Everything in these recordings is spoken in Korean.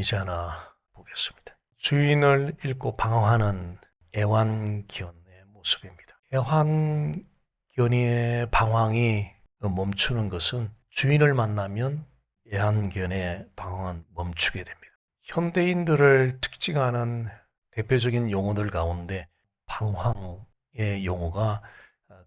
이미지 하나 보겠습니다. 주인을 잃고 방황하는 애완견의 모습입니다. 애완견의 방황이 멈추는 것은 주인을 만나면 애완견의 방황은 멈추게 됩니다. 현대인들을 특징하는 대표적인 용어들 가운데 방황의 용어가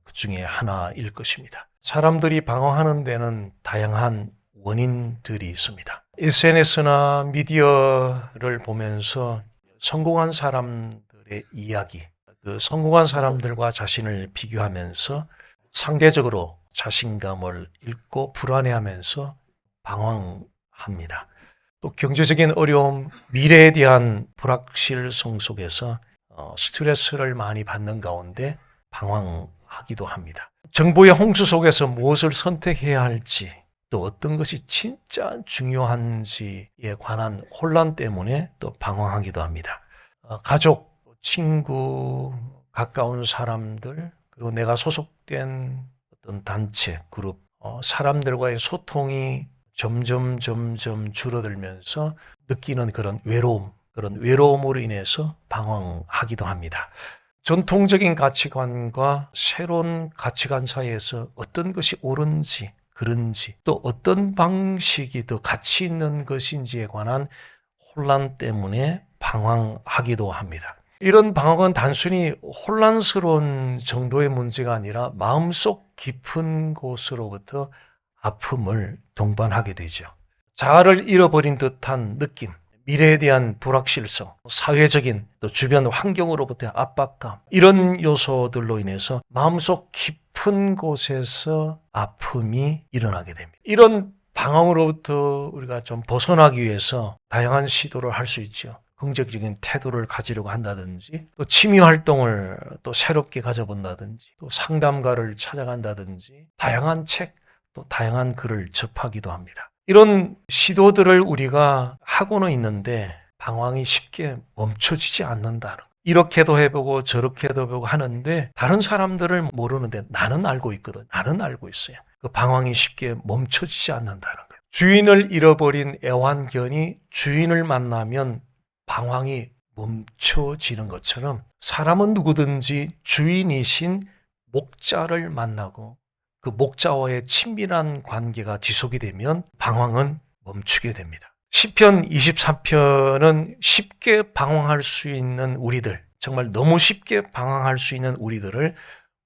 그 중에 하나일 것입니다. 사람들이 방황하는 데는 다양한 원인들이 있습니다. SNS나 미디어를 보면서 성공한 사람들의 이야기, 그 성공한 사람들과 자신을 비교하면서 상대적으로 자신감을 잃고 불안해하면서 방황합니다. 또 경제적인 어려움, 미래에 대한 불확실성 속에서 스트레스를 많이 받는 가운데 방황하기도 합니다. 정보의 홍수 속에서 무엇을 선택해야 할지, 또 어떤 것이 진짜 중요한지에 관한 혼란 때문에 또 방황하기도 합니다. 가족, 친구, 가까운 사람들, 그리고 내가 소속된 어떤 단체, 그룹, 사람들과의 소통이 점점 줄어들면서 느끼는 그런 외로움으로 인해서 방황하기도 합니다. 전통적인 가치관과 새로운 가치관 사이에서 어떤 것이 옳은지 그런지 또 어떤 방식이 더 가치 있는 것인지에 관한 혼란 때문에 방황하기도 합니다. 이런 방황은 단순히 혼란스러운 정도의 문제가 아니라 마음속 깊은 곳으로부터 아픔을 동반하게 되죠. 자아를 잃어버린 듯한 느낌, 미래에 대한 불확실성, 사회적인 또 주변 환경으로부터의 압박감, 이런 요소들로 인해서 마음속 깊은 곳에서 아픔이 일어나게 됩니다. 이런 방황으로부터 우리가 좀 벗어나기 위해서 다양한 시도를 할 수 있죠. 긍정적인 태도를 가지려고 한다든지, 또 취미 활동을 또 새롭게 가져본다든지, 또 상담가를 찾아간다든지, 다양한 책, 또 다양한 글을 접하기도 합니다. 이런 시도들을 우리가 하고는 있는데 방황이 쉽게 멈춰지지 않는다는, 이렇게도 해보고 저렇게도 해보고 하는데 다른 사람들을 모르는데 나는 알고 있거든. 나는 알고 있어요. 그 방황이 쉽게 멈춰지지 않는다는 거예요. 주인을 잃어버린 애완견이 주인을 만나면 방황이 멈춰지는 것처럼 사람은 누구든지 주인이신 목자를 만나고 그 목자와의 친밀한 관계가 지속이 되면 방황은 멈추게 됩니다. 시편 23편은 쉽게 방황할 수 있는 우리들, 정말 너무 쉽게 방황할 수 있는 우리들을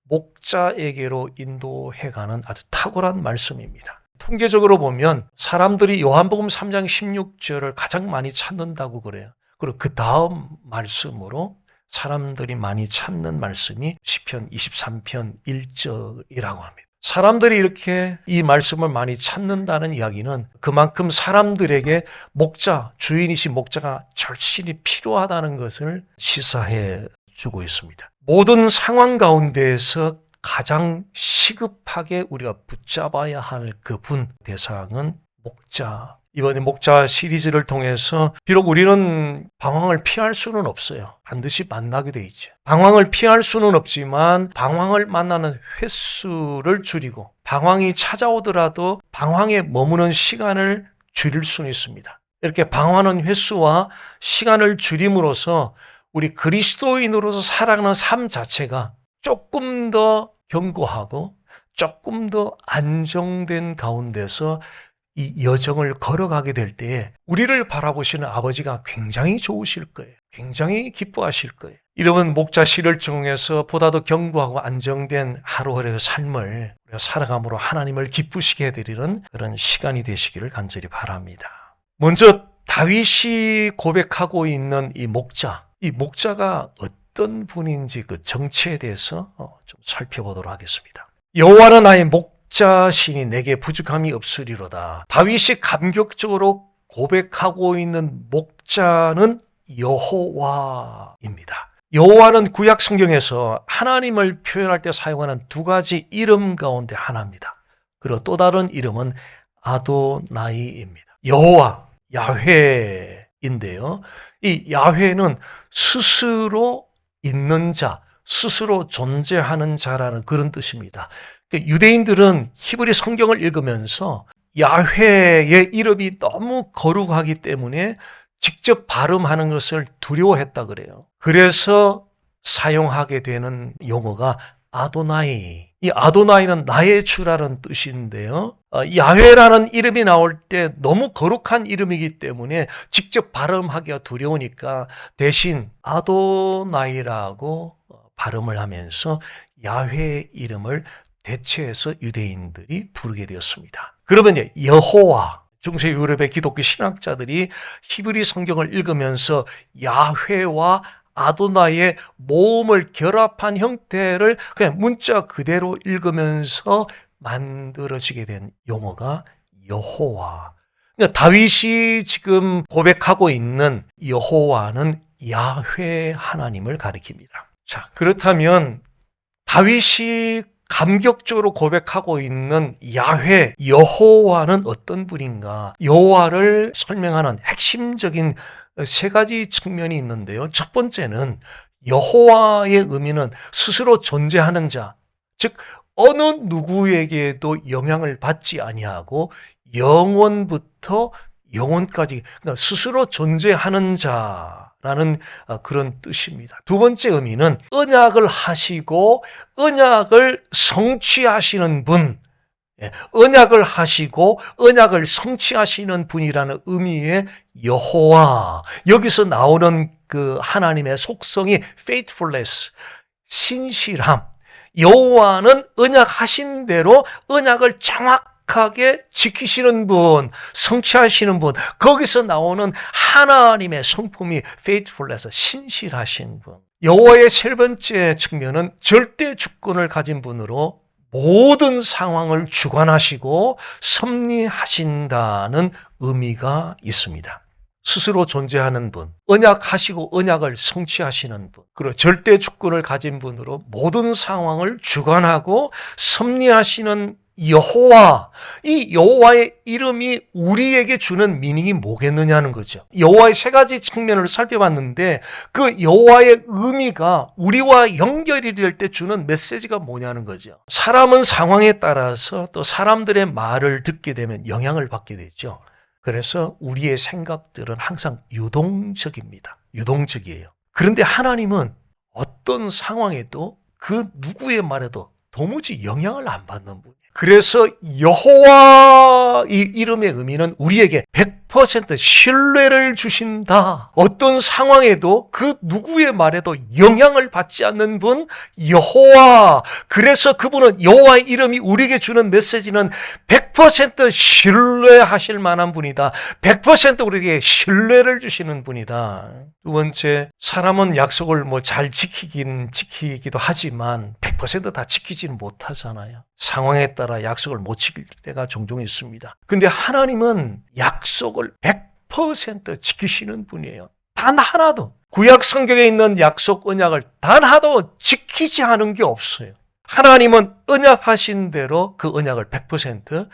목자에게로 인도해가는 아주 탁월한 말씀입니다. 통계적으로 보면 사람들이 요한복음 3장 16절을 가장 많이 찾는다고 그래요. 그리고 그 다음 말씀으로 사람들이 많이 찾는 말씀이 시편 23편 1절이라고 합니다. 사람들이 이렇게 이 말씀을 많이 찾는다는 이야기는 그만큼 사람들에게 목자, 주인이신 목자가 절실히 필요하다는 것을 시사해 주고 있습니다. 모든 상황 가운데에서 가장 시급하게 우리가 붙잡아야 할 그분, 대상은 목자. 이번에 목자 시리즈를 통해서 비록 우리는 방황을 피할 수는 없어요. 반드시 만나게 돼 있죠. 방황을 피할 수는 없지만 방황을 만나는 횟수를 줄이고 방황이 찾아오더라도 방황에 머무는 시간을 줄일 수는 있습니다. 이렇게 방황하는 횟수와 시간을 줄임으로써 우리 그리스도인으로서 살아가는 삶 자체가 조금 더 견고하고 조금 더 안정된 가운데서 이 여정을 걸어가게 될 때에 우리를 바라보시는 아버지가 굉장히 좋으실 거예요. 굉장히 기뻐하실 거예요. 이러면 목자 시를 통해서 보다 더 견고하고 안정된 하루하루의 삶을 우리가 살아감으로 하나님을 기쁘시게 해드리는 그런 시간이 되시기를 간절히 바랍니다. 먼저 다윗이 고백하고 있는 이 목자가 어떤 분인지 그 정체에 대해서 좀 살펴보도록 하겠습니다. 여호와는 나의 목자시니 내게 부족함이 없으리로다. 다윗이 감격적으로 고백하고 있는 목자는 여호와입니다. 여호와는 구약 성경에서 하나님을 표현할 때 사용하는 두 가지 이름 가운데 하나입니다. 그리고 또 다른 이름은 아도나이입니다. 여호와, 야훼인데요. 이 야훼는 스스로 있는 자, 스스로 존재하는 자라는 그런 뜻입니다. 유대인들은 히브리 성경을 읽으면서 야훼의 이름이 너무 거룩하기 때문에 직접 발음하는 것을 두려워했다 그래요. 그래서 사용하게 되는 용어가 아도나이. 이 아도나이는 나의 주라는 뜻인데요. 야훼라는 이름이 나올 때 너무 거룩한 이름이기 때문에 직접 발음하기가 두려우니까 대신 아도나이라고 발음을 하면서 야훼 이름을 대체해서 유대인들이 부르게 되었습니다. 그러면 이제 여호와, 중세 유럽의 기독교 신학자들이 히브리 성경을 읽으면서 야훼와 아도나이의 모음을 결합한 형태를 그냥 문자 그대로 읽으면서 만들어지게 된 용어가 여호와. 그러니까 다윗이 지금 고백하고 있는 여호와는 야훼 하나님을 가리킵니다. 자, 그렇다면 다윗이 감격적으로 고백하고 있는 야훼, 여호와는 어떤 분인가? 여호와를 설명하는 핵심적인 세 가지 측면이 있는데요. 첫 번째는 여호와의 의미는 스스로 존재하는 자, 즉 어느 누구에게도 영향을 받지 아니하고 영원부터 영원까지 그러니까 스스로 존재하는 자라는 그런 뜻입니다. 두 번째 의미는 언약을 하시고 언약을 성취하시는 분, 언약을 하시고 언약을 성취하시는 분이라는 의미의 여호와. 여기서 나오는 그 하나님의 속성이 faithfulness, 신실함. 여호와는 언약하신 대로 언약을 정확하게 지키시는 분, 성취하시는 분. 거기서 나오는 하나님의 성품이 faithfulness, 신실하신 분. 여호와의 세 번째 측면은 절대 주권을 가진 분으로 모든 상황을 주관하시고 섭리하신다는 의미가 있습니다. 스스로 존재하는 분, 언약하시고 언약을 성취하시는 분, 그리고 절대 주권을 가진 분으로 모든 상황을 주관하고 섭리하시는 여호와. 이 여호와의 이름이 우리에게 주는 미닝이 뭐겠느냐는 거죠. 여호와의 세 가지 측면을 살펴봤는데 그 여호와의 의미가 우리와 연결이 될 때 주는 메시지가 뭐냐는 거죠. 사람은 상황에 따라서 또 사람들의 말을 듣게 되면 영향을 받게 되죠. 그래서 우리의 생각들은 항상 유동적입니다. 유동적이에요. 그런데 하나님은 어떤 상황에도 그 누구의 말에도 도무지 영향을 안 받는 분이에요. 그래서 여호와 이 이름의 의미는 우리에게 100% 신뢰를 주신다. 어떤 상황에도 그 누구의 말에도 영향을 받지 않는 분 여호와. 그래서 그분은 여호와의 이름이 우리에게 주는 메시지는 100% 신뢰하실 만한 분이다. 100% 우리에게 신뢰를 주시는 분이다. 두 번째, 사람은 약속을 잘 지키기도 하지만 100% 다 지키지는 못하잖아요. 상황에 따라 약속을 못 지킬 때가 종종 있습니다. 그런데 하나님은 약속을 100% 지키시는 분이에요. 단 하나도. 구약 성경에 있는 약속 언약을 단 하나도 지키지 않은 게 없어요. 하나님은 언약하신 대로 그 언약을 100%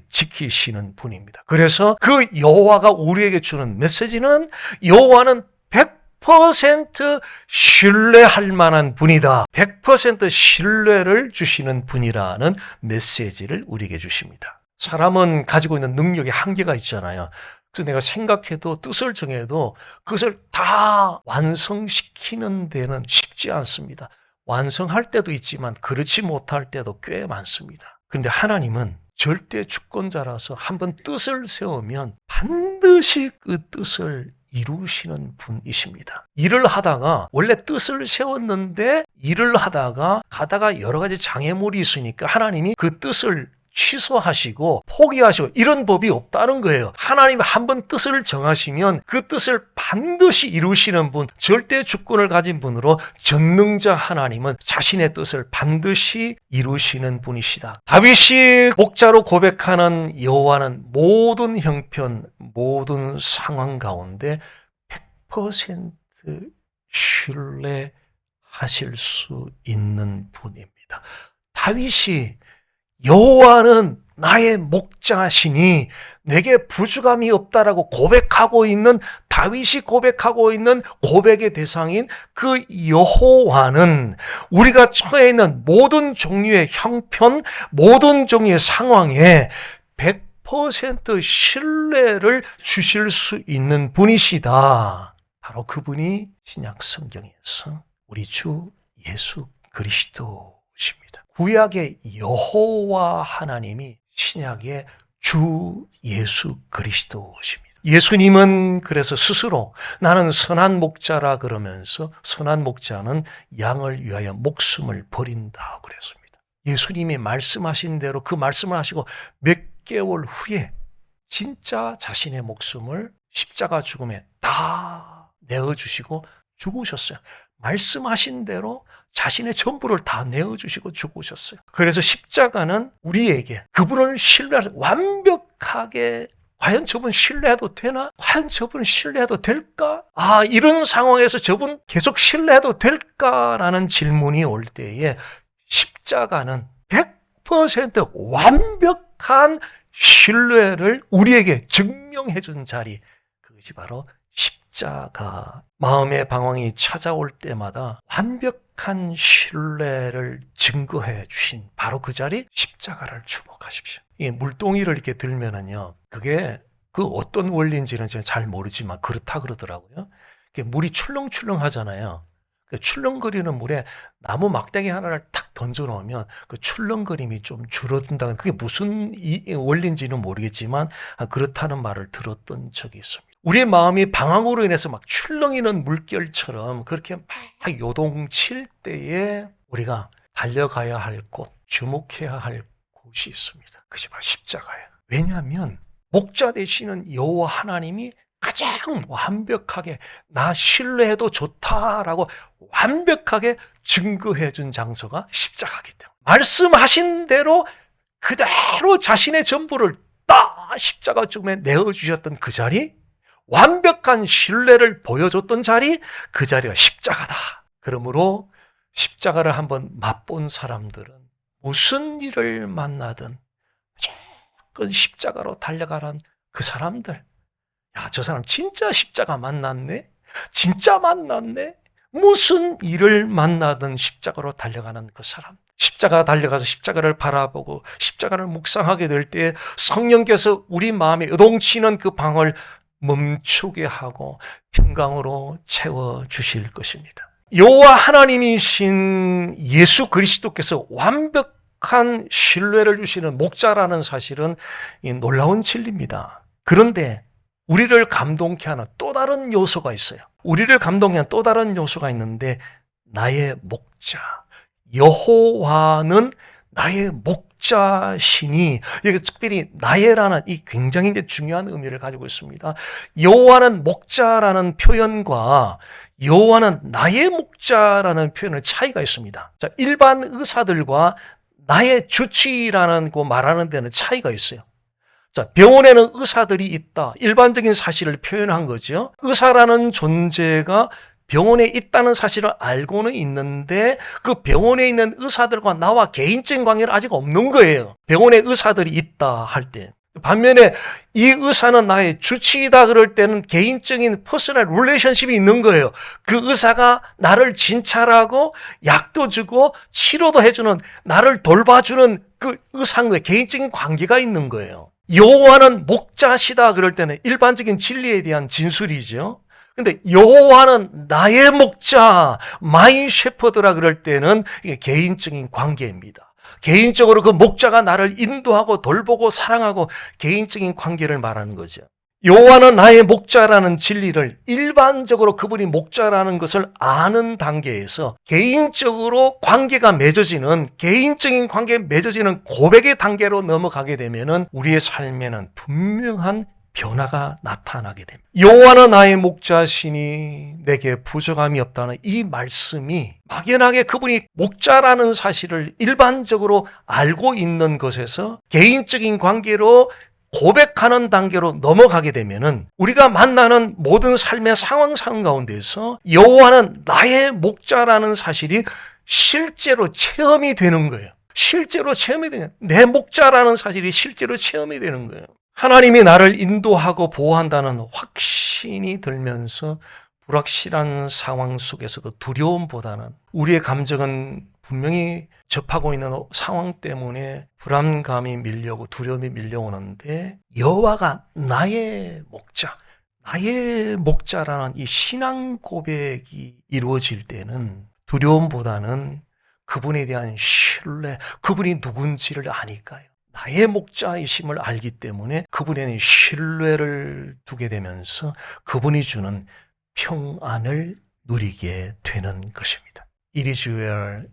지키시는 분입니다. 그래서 그 여호와가 우리에게 주는 메시지는 여호와는 100% 신뢰할 만한 분이다. 100% 신뢰를 주시는 분이라는 메시지를 우리에게 주십니다. 사람은 가지고 있는 능력에 한계가 있잖아요. 그래서 내가 생각해도 뜻을 정해도 그것을 다 완성시키는 데는 쉽지 않습니다. 완성할 때도 있지만 그렇지 못할 때도 꽤 많습니다. 그런데 하나님은 절대 주권자라서 한번 뜻을 세우면 반드시 그 뜻을 이루시는 분이십니다. 일을 하다가 원래 뜻을 세웠는데 일을 하다가 가다가 여러 가지 장애물이 있으니까 하나님이 그 뜻을 취소하시고 포기하시고 이런 법이 없다는 거예요. 하나님이 한번 뜻을 정하시면 그 뜻을 반드시 이루시는 분, 절대 주권을 가진 분으로 전능자 하나님은 자신의 뜻을 반드시 이루시는 분이시다. 다윗이 목자로 고백하는 여호와는 모든 형편, 모든 상황 가운데 100% 신뢰하실 수 있는 분입니다. 다윗이 여호와는 나의 목자시니 내게 부족함이 없다라고 고백하고 있는 다윗이 고백하고 있는 고백의 대상인 그 여호와는 우리가 처해 있는 모든 종류의 형편, 모든 종류의 상황에 100% 신뢰를 주실 수 있는 분이시다. 바로 그분이 신약 성경에서 우리 주 예수 그리스도십니다. 구약의 여호와 하나님이 신약의 주 예수 그리스도십니다. 예수님은 그래서 스스로 나는 선한 목자라 그러면서 선한 목자는 양을 위하여 목숨을 버린다 그랬습니다. 예수님이 말씀하신 대로 그 말씀을 하시고 몇 개월 후에 진짜 자신의 목숨을 십자가 죽음에 다 내어주시고 죽으셨어요. 말씀하신 대로 자신의 전부를 다 내어주시고 죽으셨어요. 그래서 십자가는 우리에게 그분을 신뢰하는 완벽하게 과연 저분 신뢰해도 되나? 과연 저분 신뢰해도 될까? 이런 상황에서 저분 계속 신뢰해도 될까라는 질문이 올 때에 십자가는 100% 완벽한 신뢰를 우리에게 증명해 준 자리, 그것이 바로 십자가. 마음의 방황이 찾아올 때마다 완벽한 신뢰를 증거해 주신 바로 그 자리, 십자가를 주목하십시오. 이 물동이를 이렇게 들면은요, 그게 그 어떤 원리인지는 제가 잘 모르지만 그렇다 그러더라고요. 물이 출렁출렁 하잖아요. 그 출렁거리는 물에 나무 막대기 하나를 탁 던져 놓으면 그 출렁거림이 좀 줄어든다는, 그게 무슨 원리인지는 모르겠지만 그렇다는 말을 들었던 적이 있습니다. 우리의 마음이 방황으로 인해서 막 출렁이는 물결처럼 그렇게 막 요동칠 때에 우리가 달려가야 할 곳, 주목해야 할 곳이 있습니다. 그것이 바로 십자가예요. 왜냐하면 목자 되시는 여호와 하나님이 가장 완벽하게 나 신뢰해도 좋다라고 완벽하게 증거해 준 장소가 십자가이기 때문에 말씀하신 대로 그대로 자신의 전부를 딱 십자가 죽음에 내어주셨던 그 자리, 완벽한 신뢰를 보여줬던 자리, 그 자리가 십자가다. 그러므로 십자가를 한번 맛본 사람들은 무슨 일을 만나든 무조건 십자가로 달려가란 그 사람들, 야, 저 사람 진짜 십자가 만났네? 진짜 만났네? 무슨 일을 만나든 십자가로 달려가는 그 사람. 십자가 달려가서 십자가를 바라보고 십자가를 묵상하게 될 때 성령께서 우리 마음에 요동치는 그 방을 멈추게 하고 평강으로 채워주실 것입니다. 여호와 하나님이신 예수 그리스도께서 완벽한 신뢰를 주시는 목자라는 사실은 놀라운 진리입니다. 그런데 우리를 감동케 하는 또 다른 요소가 있어요. 우리를 감동케 하는 또 다른 요소가 있는데, 나의 목자, 여호와는 나의 목자시니, 여기 특별히 나의라는 이 굉장히 중요한 의미를 가지고 있습니다. 여호와는 목자라는 표현과 여호와는 나의 목자라는 표현의 차이가 있습니다. 자, 일반 의사들과 나의 주치의라는 거 말하는 데는 차이가 있어요. 자, 병원에는 의사들이 있다. 일반적인 사실을 표현한 거죠. 의사라는 존재가 병원에 있다는 사실을 알고는 있는데 그 병원에 있는 의사들과 나와 개인적인 관계는 아직 없는 거예요. 병원에 의사들이 있다 할 때. 반면에 이 의사는 나의 주치의다 그럴 때는 개인적인 퍼스널 릴레이션십이 있는 거예요. 그 의사가 나를 진찰하고 약도 주고 치료도 해주는, 나를 돌봐주는 그 의사와의 개인적인 관계가 있는 거예요. 여호와는 목자시다 그럴 때는 일반적인 진리에 대한 진술이죠. 근데 여호와는 나의 목자, 마이 셰퍼드라 그럴 때는 이게 개인적인 관계입니다. 개인적으로 그 목자가 나를 인도하고 돌보고 사랑하고 개인적인 관계를 말하는 거죠. 여호와는 나의 목자라는 진리를 일반적으로 그분이 목자라는 것을 아는 단계에서 개인적으로 관계가 맺어지는, 개인적인 관계에 맺어지는 고백의 단계로 넘어가게 되면은 우리의 삶에는 분명한 변화가 나타나게 됩니다. 여호와는 나의 목자시니 내게 부족함이 없다는 이 말씀이 막연하게 그분이 목자라는 사실을 일반적으로 알고 있는 것에서 개인적인 관계로 고백하는 단계로 넘어가게 되면은 우리가 만나는 모든 삶의 상황 가운데서 여호와는 나의 목자라는 사실이 실제로 체험이 되는 거예요. 실제로 체험이 되는, 내 목자라는 사실이 실제로 체험이 되는 거예요. 하나님이 나를 인도하고 보호한다는 확신이 들면서 불확실한 상황 속에서도 두려움보다는 우리의 감정은 분명히 접하고 있는 상황 때문에 불안감이 밀려오고 두려움이 밀려오는데 여호와가 나의 목자라는 이 신앙 고백이 이루어질 때는 두려움보다는 그분에 대한 신뢰, 그분이 누군지를 아니까요. 나의 목자이심을 알기 때문에 그분에 신뢰를 두게 되면서 그분이 주는 평안을 누리게 되는 것입니다. It is well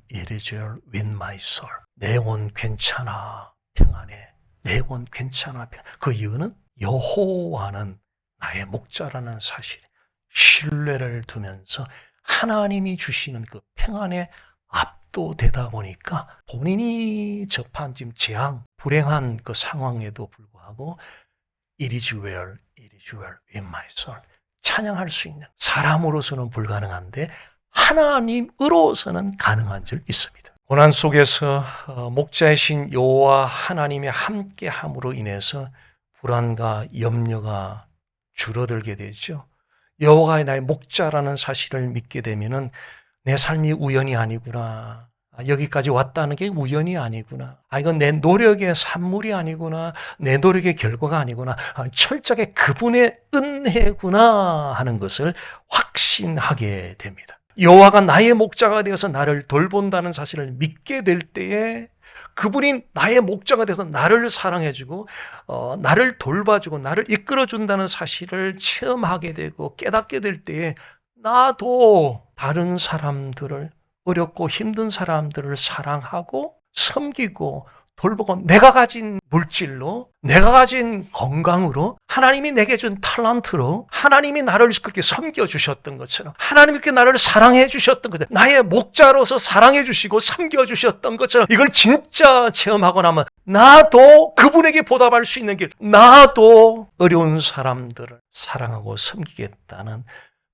with my soul. 내 영혼 괜찮아, 평안해. 내 영혼 괜찮아, 평안해. 그 이유는 여호와는 나의 목자라는 사실, 신뢰를 두면서 하나님이 주시는 그 평안에 압도되다 보니까 본인이 접한 지금 재앙, 불행한 그 상황에도 불구하고 It is well with my soul. 찬양할 수 있는, 사람으로서는 불가능한데 하나님으로서는 가능한 줄 믿습니다. 고난 속에서 목자이신 여호와 하나님이 함께함으로 인해서 불안과 염려가 줄어들게 되죠. 여호와가 나의 목자라는 사실을 믿게 되면은 내 삶이 우연이 아니구나. 여기까지 왔다는 게 우연이 아니구나. 이건 내 노력의 산물이 아니구나. 내 노력의 결과가 아니구나. 철저하게 그분의 은혜구나 하는 것을 확신하게 됩니다. 여호와가 나의 목자가 되어서 나를 돌본다는 사실을 믿게 될 때에 그분이 나의 목자가 되어서 나를 사랑해주고 나를 돌봐주고 나를 이끌어준다는 사실을 체험하게 되고 깨닫게 될 때에 나도 다른 사람들을, 어렵고 힘든 사람들을 사랑하고 섬기고 돌보고 내가 가진 물질로, 내가 가진 건강으로, 하나님이 내게 준 탤런트로 하나님이 나를 그렇게 섬겨주셨던 것처럼, 하나님이 그렇게 나를 사랑해 주셨던 것처럼, 나의 목자로서 사랑해 주시고 섬겨주셨던 것처럼 이걸 진짜 체험하고 나면 나도 그분에게 보답할 수 있는 길, 나도 어려운 사람들을 사랑하고 섬기겠다는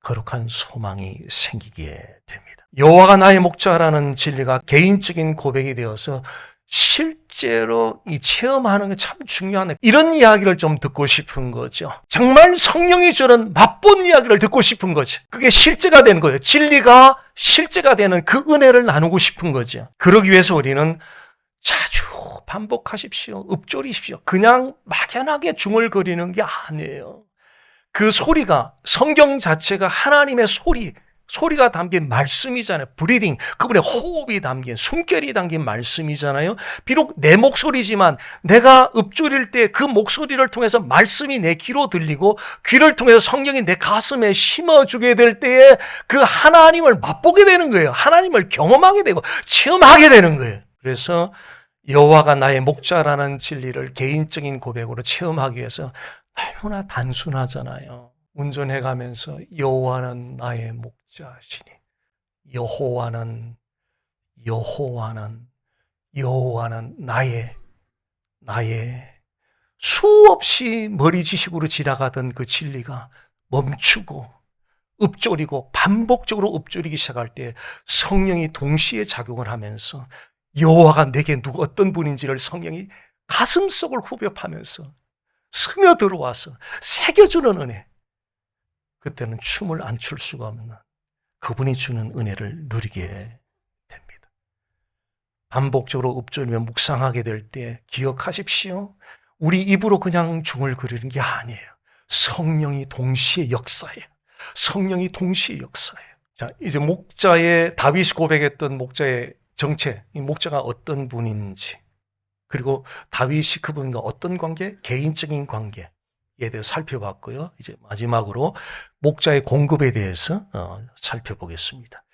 거룩한 소망이 생기게 됩니다. 여호와가 나의 목자라는 진리가 개인적인 고백이 되어서 실제로 이 체험하는 게 참 중요하네. 이런 이야기를 좀 듣고 싶은 거죠. 정말 성령이 주는 맛본 이야기를 듣고 싶은 거죠. 그게 실제가 되는 거예요. 진리가 실제가 되는 그 은혜를 나누고 싶은 거죠. 그러기 위해서 우리는 자주 반복하십시오. 읊조리십시오. 그냥 막연하게 중얼거리는 게 아니에요. 그 소리가, 성경 자체가 하나님의 소리가 담긴 말씀이잖아요. 브리딩, 그분의 호흡이 담긴, 숨결이 담긴 말씀이잖아요. 비록 내 목소리지만 내가 읊조릴 때 그 목소리를 통해서 말씀이 내 귀로 들리고 귀를 통해서 성령이 내 가슴에 심어주게 될 때에 그 하나님을 맛보게 되는 거예요. 하나님을 경험하게 되고 체험하게 되는 거예요. 그래서 여호와가 나의 목자라는 진리를 개인적인 고백으로 체험하기 위해서 너무나 단순하잖아요. 운전해가면서 여호와는 나의 목자시니, 여호와는 나의 수없이 머리지식으로 지나가던 그 진리가 멈추고 읊조리고 반복적으로 읊조리기 시작할 때 성령이 동시에 작용을 하면서 여호와가 내게 어떤 분인지를 성령이 가슴속을 후벼파면서 스며들어와서 새겨주는 은혜. 그때는 춤을 안 출 수가 없는 그분이 주는 은혜를 누리게 됩니다. 반복적으로 읊조리며 묵상하게 될 때 기억하십시오. 우리 입으로 그냥 중얼거리는 게 아니에요. 성령이 동시에 역사해요. 성령이 동시에 역사해요. 자, 이제 다윗이 고백했던 목자의 정체, 이 목자가 어떤 분인지, 그리고 다윗이 그분과 어떤 관계, 개인적인 관계에 대해서 살펴봤고요. 이제 마지막으로 목자의 공급에 대해서 살펴보겠습니다.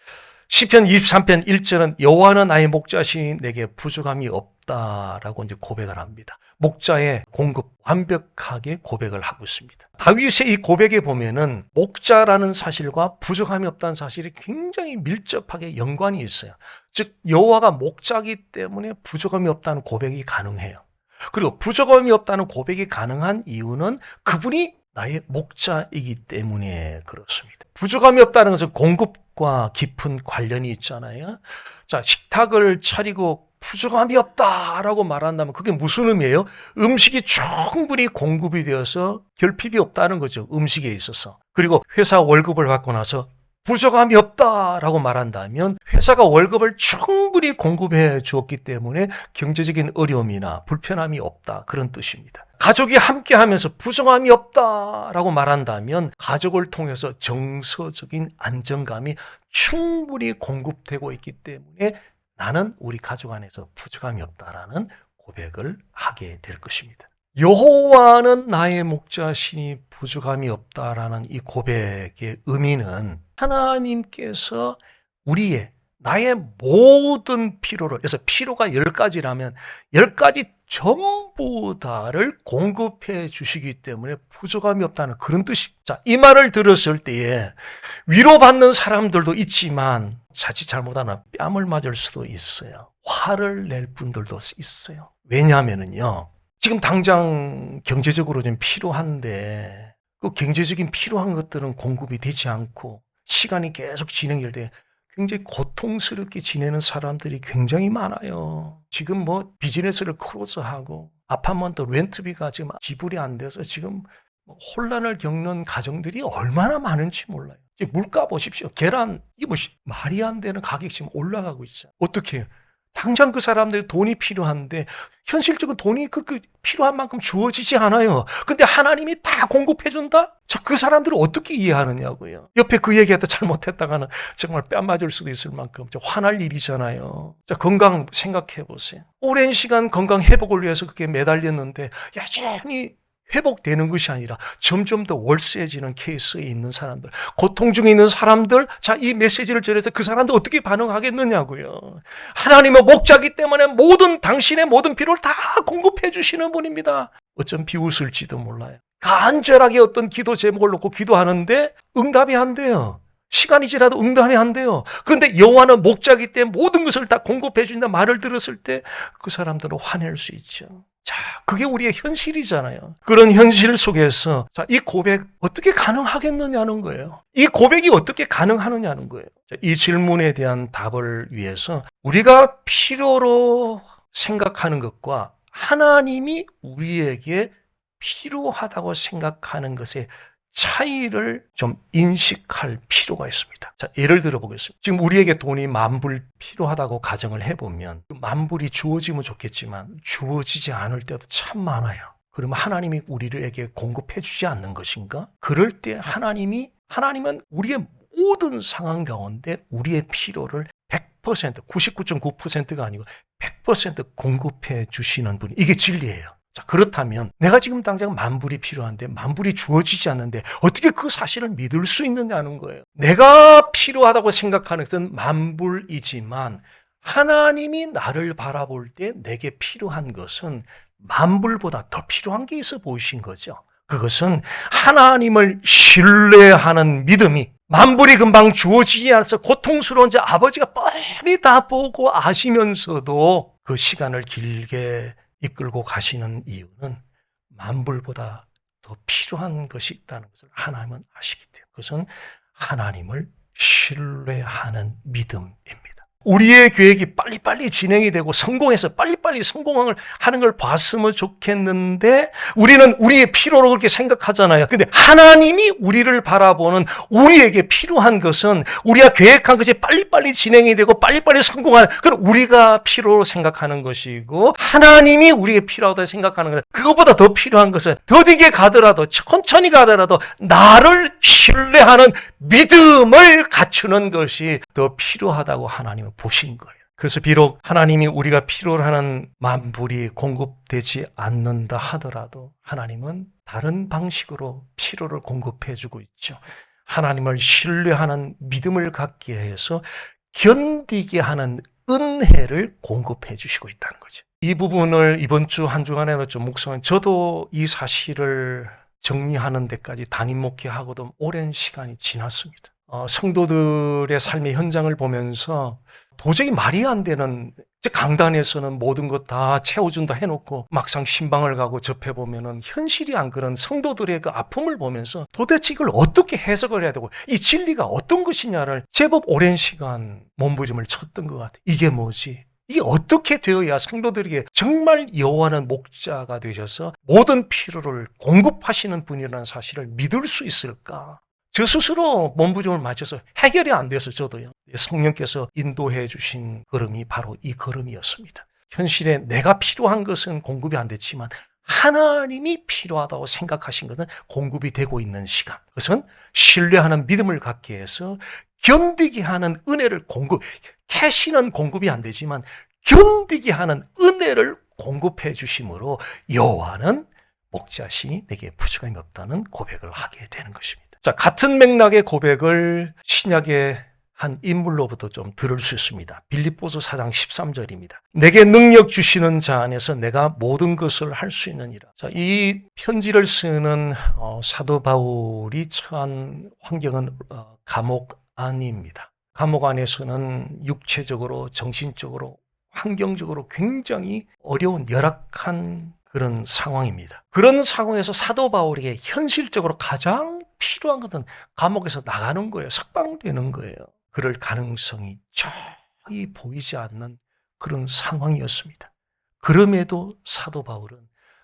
시편 23편 1절은 여호와는 나의 목자시니 내게 부족함이 없다라고 이제 고백을 합니다. 목자의 공급 완벽하게 고백을 하고 있습니다. 다윗의 이 고백에 보면은 목자라는 사실과 부족함이 없다는 사실이 굉장히 밀접하게 연관이 있어요. 즉 여호와가 목자이기 때문에 부족함이 없다는 고백이 가능해요. 그리고 부족함이 없다는 고백이 가능한 이유는 그분이 나의 목자이기 때문에 그렇습니다. 부족함이 없다는 것은 공급과 깊은 관련이 있잖아요. 자, 식탁을 차리고 부족함이 없다라고 말한다면 그게 무슨 의미예요? 음식이 충분히 공급이 되어서 결핍이 없다는 거죠. 음식에 있어서. 그리고 회사 월급을 받고 나서 부족함이 없다라고 말한다면 회사가 월급을 충분히 공급해 주었기 때문에 경제적인 어려움이나 불편함이 없다, 그런 뜻입니다. 가족이 함께하면서 부족함이 없다라고 말한다면 가족을 통해서 정서적인 안정감이 충분히 공급되고 있기 때문에 나는 우리 가족 안에서 부족함이 없다라는 고백을 하게 될 것입니다. 여호와는 나의 목자시니 부족함이 없다라는 이 고백의 의미는 하나님께서 나의 모든 필요를, 그래서 필요가 10가지라면 10가지 전부 다를 공급해 주시기 때문에 부족함이 없다는 그런 뜻이. 자, 이 말을 들었을 때에 위로받는 사람들도 있지만 자칫 잘못하면 뺨을 맞을 수도 있어요. 화를 낼 분들도 있어요. 왜냐하면요, 지금 당장 경제적으로 좀 필요한데 그 경제적인 필요한 것들은 공급이 되지 않고 시간이 계속 진행될 때 굉장히 고통스럽게 지내는 사람들이 굉장히 많아요. 지금 뭐 비즈니스를 크로스하고 아파트먼트 렌트비가 지금 지불이 안 돼서 지금 혼란을 겪는 가정들이 얼마나 많은지 몰라요. 지금 물가 보십시오. 계란, 이게 뭐 말이 안 되는 가격이 지금 올라가고 있어요. 어떻게 해요? 당장 그 사람들이 돈이 필요한데 현실적으로 돈이 그렇게 필요한 만큼 주어지지 않아요. 근데 하나님이 다 공급해 준다? 자, 그 사람들을 어떻게 이해하느냐고요. 옆에 그 얘기하다 잘못했다가는 정말 뺨 맞을 수도 있을 만큼 화날 일이잖아요. 자, 건강 생각해 보세요. 오랜 시간 건강 회복을 위해서 그렇게 매달렸는데 여전히 회복되는 것이 아니라 점점 더 월세지는 케이스에 있는 사람들, 고통 중에 있는 사람들, 자, 이 메시지를 전해서 그 사람들 어떻게 반응하겠느냐고요. 하나님은 목자기 때문에 당신의 모든 필요를 다 공급해 주시는 분입니다. 어쩜 비웃을지도 몰라요. 간절하게 어떤 기도 제목을 놓고 기도하는데 응답이 안 돼요. 시간이 지나도 응답이 안 돼요. 그런데 여호와는 목자기 때문에 모든 것을 다 공급해 준다 말을 들었을 때 그 사람들은 화낼 수 있죠. 자, 그게 우리의 현실이잖아요. 그런 현실 속에서 자, 이 고백 어떻게 가능하겠느냐는 거예요. 이 고백이 어떻게 가능하느냐는 거예요. 자, 이 질문에 대한 답을 위해서 우리가 필요로 생각하는 것과 하나님이 우리에게 필요하다고 생각하는 것의 차이를 좀 인식할 필요가 있습니다. 자, 예를 들어 보겠습니다. 지금 우리에게 돈이 10,000불 필요하다고 가정을 해보면 10,000불이 주어지면 좋겠지만 주어지지 않을 때도 참 많아요. 그러면 하나님이 우리에게 공급해 주지 않는 것인가? 그럴 때 하나님은 우리의 모든 상황 가운데 우리의 필요를 100%, 99.9%가 아니고 100% 공급해 주시는 분이, 이게 진리예요. 자, 그렇다면 내가 지금 당장 10,000불이 필요한데 10,000불이 주어지지 않는데 어떻게 그 사실을 믿을 수 있느냐는 거예요. 내가 필요하다고 생각하는 것은 10,000불이지만 하나님이 나를 바라볼 때 내게 필요한 것은 10,000불보다 더 필요한 게 있어 보이신 거죠. 그것은 하나님을 신뢰하는 믿음이 10,000불이 금방 주어지지 않아서 고통스러운 아버지가 뻔히 다 보고 아시면서도 그 시간을 길게 이끌고 가시는 이유는 10,000불보다 더 필요한 것이 있다는 것을 하나님은 아시기 때문에 그것은 하나님을 신뢰하는 믿음입니다. 우리의 계획이 빨리빨리 진행이 되고 성공해서 빨리빨리 성공을 하는 걸 봤으면 좋겠는데 우리는 우리의 필요로 그렇게 생각하잖아요. 근데 하나님이 우리를 바라보는 우리에게 필요한 것은 우리가 계획한 것이 빨리빨리 진행이 되고 빨리빨리 성공하는 그건 우리가 필요로 생각하는 것이고 하나님이 우리에게 필요하다고 생각하는 것은 그것보다 더 필요한 것은 더디게 가더라도 천천히 가더라도 나를 신뢰하는 믿음을 갖추는 것이 더 필요하다고 하나님은 보신 거예요. 그래서 비록 하나님이 우리가 필요로 하는 10,000불이 공급되지 않는다 하더라도 하나님은 다른 방식으로 필요를 공급해 주고 있죠. 하나님을 신뢰하는 믿음을 갖게 해서 견디게 하는 은혜를 공급해 주시고 있다는 거죠. 이 부분을 이번 주 한 주간에도 좀 묵상한, 저도 이 사실을 정리하는 데까지 담임 목회하고도 오랜 시간이 지났습니다. 성도들의 삶의 현장을 보면서 도저히 말이 안 되는, 강단에서는 모든 것 다 채워준다 해놓고 막상 신방을 가고 접해보면은 현실이 안 그런 성도들의 그 아픔을 보면서 도대체 이걸 어떻게 해석을 해야 되고 이 진리가 어떤 것이냐를 제법 오랜 시간 몸부림을 쳤던 것 같아요. 이게 뭐지? 이게 어떻게 되어야 성도들에게 정말 여호와는 목자가 되셔서 모든 필요를 공급하시는 분이라는 사실을 믿을 수 있을까? 저 스스로 몸부림을 맞춰서 해결이 안 돼서 저도요. 성령께서 인도해 주신 걸음이 바로 이 걸음이었습니다. 현실에 내가 필요한 것은 공급이 안 됐지만 하나님이 필요하다고 생각하신 것은 공급이 되고 있는 시간. 그것은 신뢰하는 믿음을 갖게 해서 견디게 하는 은혜를 캐시는 공급이 안 되지만 견디게 하는 은혜를 공급해 주심으로 여호와는 목자시니 내게 부족함이 없다는 고백을 하게 되는 것입니다. 자, 같은 맥락의 고백을 신약의 한 인물로부터 좀 들을 수 있습니다. 빌립보서 4장 13절입니다. 내게 능력 주시는 자 안에서 내가 모든 것을 할 수 있느니라. 자, 이 편지를 쓰는 사도 바울이 처한 환경은 감옥 안입니다. 감옥 안에서는 육체적으로, 정신적으로, 환경적으로 굉장히 어려운 열악한 그런 상황입니다. 그런 상황에서 사도 바울에게 현실적으로 가장 필요한 것은 감옥에서 나가는 거예요. 석방되는 거예요. 그럴 가능성이 저히 보이지 않는 그런 상황이었습니다. 그럼에도 사도 바울은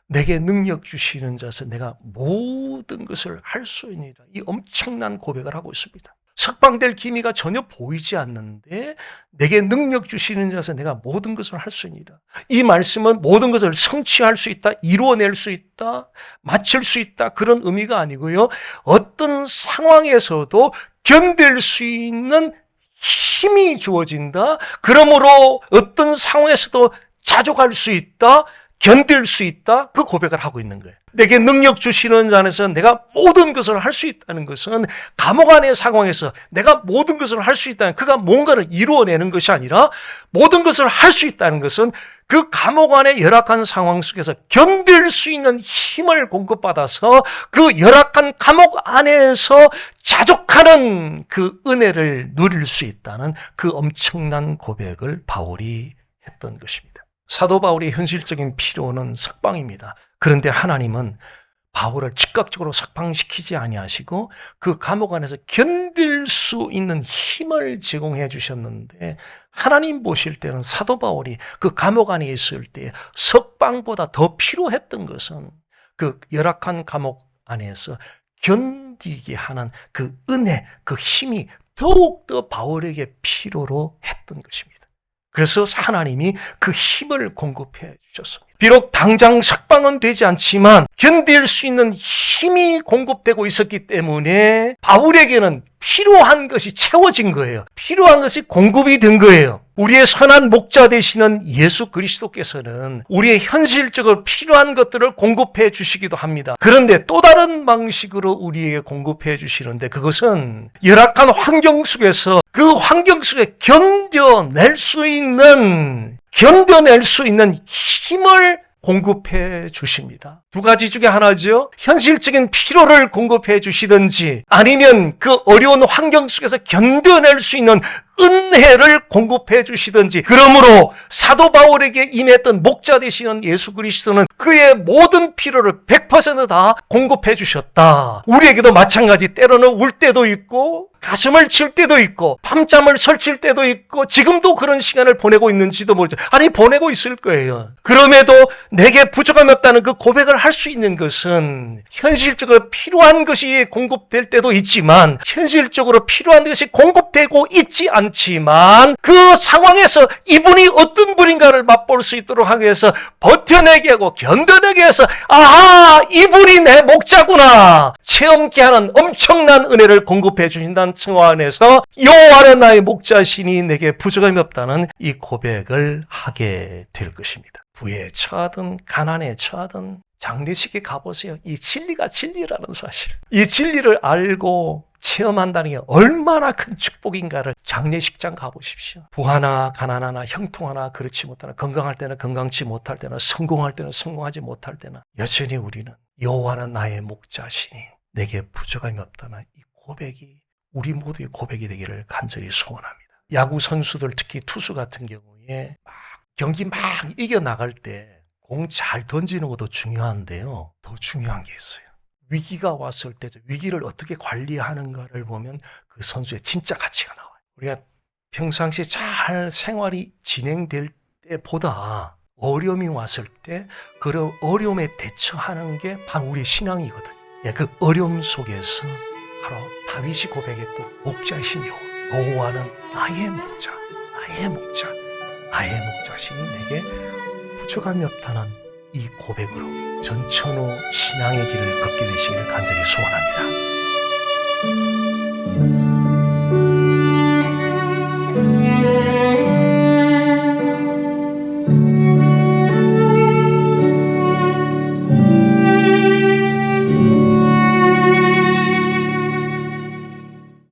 내게 능력 주시는 자에서 내가 모든 것을 할 수 있느니라. 이 엄청난 고백을 하고 있습니다. 석방될 기미가 전혀 보이지 않는데 내게 능력 주시는 자에서 내가 모든 것을 할 수 있느니라. 이 말씀은 모든 것을 성취할 수 있다, 이루어낼 수 있다, 마칠 수 있다 그런 의미가 아니고요. 어떤 상황에서도 견딜 수 있는 힘이 주어진다. 그러므로 어떤 상황에서도 자족할 수 있다. 견딜 수 있다. 그 고백을 하고 있는 거예요. 내게 능력 주시는 자 안에서 내가 모든 것을 할 수 있다는 것은 감옥 안의 상황에서 내가 모든 것을 할 수 있다는, 그가 뭔가를 이루어내는 것이 아니라 모든 것을 할 수 있다는 것은 그 감옥 안의 열악한 상황 속에서 견딜 수 있는 힘을 공급받아서 그 열악한 감옥 안에서 자족하는 그 은혜를 누릴 수 있다는 그 엄청난 고백을 바울이 했던 것입니다. 사도 바울의 현실적인 필요는 석방입니다. 그런데 하나님은 바울을 즉각적으로 석방시키지 아니하시고 그 감옥 안에서 견딜 수 있는 힘을 제공해 주셨는데, 하나님 보실 때는 사도 바울이 그 감옥 안에 있을 때 석방보다 더 필요했던 것은 그 열악한 감옥 안에서 견디게 하는 그 은혜, 그 힘이 더욱더 바울에게 필요로 했던 것입니다. 그래서 하나님이 그 힘을 공급해 주셨습니다. 비록 당장 석방은 되지 않지만 견딜 수 있는 힘이 공급되고 있었기 때문에 바울에게는 필요한 것이 채워진 거예요. 필요한 것이 공급이 된 거예요. 우리의 선한 목자 되시는 예수 그리스도께서는 우리의 현실적으로 필요한 것들을 공급해 주시기도 합니다. 그런데 또 다른 방식으로 우리에게 공급해 주시는데, 그것은 열악한 환경 속에서 그 환경 속에 견뎌낼 수 있는 힘을 공급해 주십니다. 두 가지 중에 하나죠. 현실적인 필요를 공급해 주시든지 아니면 그 어려운 환경 속에서 견뎌낼 수 있는 은혜를 공급해 주시든지. 그러므로 사도 바울에게 임했던 목자 되시는 예수 그리스도는 그의 모든 필요를 100%다 공급해 주셨다. 우리에게도 마찬가지, 때로는 울 때도 있고 가슴을 칠 때도 있고 밤잠을 설칠 때도 있고 지금도 그런 시간을 보내고 있는지도 모르죠. 아니, 보내고 있을 거예요. 그럼에도 내게 부족함이 없다는 그 고백을 할 수 있는 것은 현실적으로 필요한 것이 공급될 때도 있지만 현실적으로 필요한 것이 공급되고 있지 않지만 그 상황에서 이분이 어떤 분인가를 맛볼 수 있도록 하기 위해서 버텨내게 하고 견뎌내게 해서, 아하, 이분이 내 목자구나 체험케 하는 엄청난 은혜를 공급해 주신다는 층 안에서 여호와는 나의 목자시니 내게 부족함이 없다는 이 고백을 하게 될 것입니다. 부에 처하든 가난에 처하든 장례식에 가보세요. 이 진리가 진리라는 사실, 이 진리를 알고 체험한다는 게 얼마나 큰 축복인가를 장례식장 가보십시오. 부하나 가난하나 형통하나 그렇지 못하나, 건강할 때는 건강치 못할 때나 성공할 때는 성공하지 못할 때나 여전히 우리는 여호와는 나의 목자시니 내게 부족함이 없다는 이 고백이 우리 모두의 고백이 되기를 간절히 소원합니다. 야구 선수들, 특히 투수 같은 경우에 경기 막 이겨나갈 때 공 잘 던지는 것도 중요한데요. 더 중요한 게 있어요. 위기가 왔을 때 위기를 어떻게 관리하는가를 보면 그 선수의 진짜 가치가 나와요. 우리가 평상시에 잘 생활이 진행될 때보다 어려움이 왔을 때 그 어려움에 대처하는 게 바로 우리의 신앙이거든요. 그 어려움 속에서 바로 다윗이 고백했던 목자이신 여호와, 여호와는 나의 목자, 나의 목자, 나의 목자시니 내게 부족함이 없다는 이 고백으로 전천후 신앙의 길을 걷게 되시기를 간절히 소원합니다.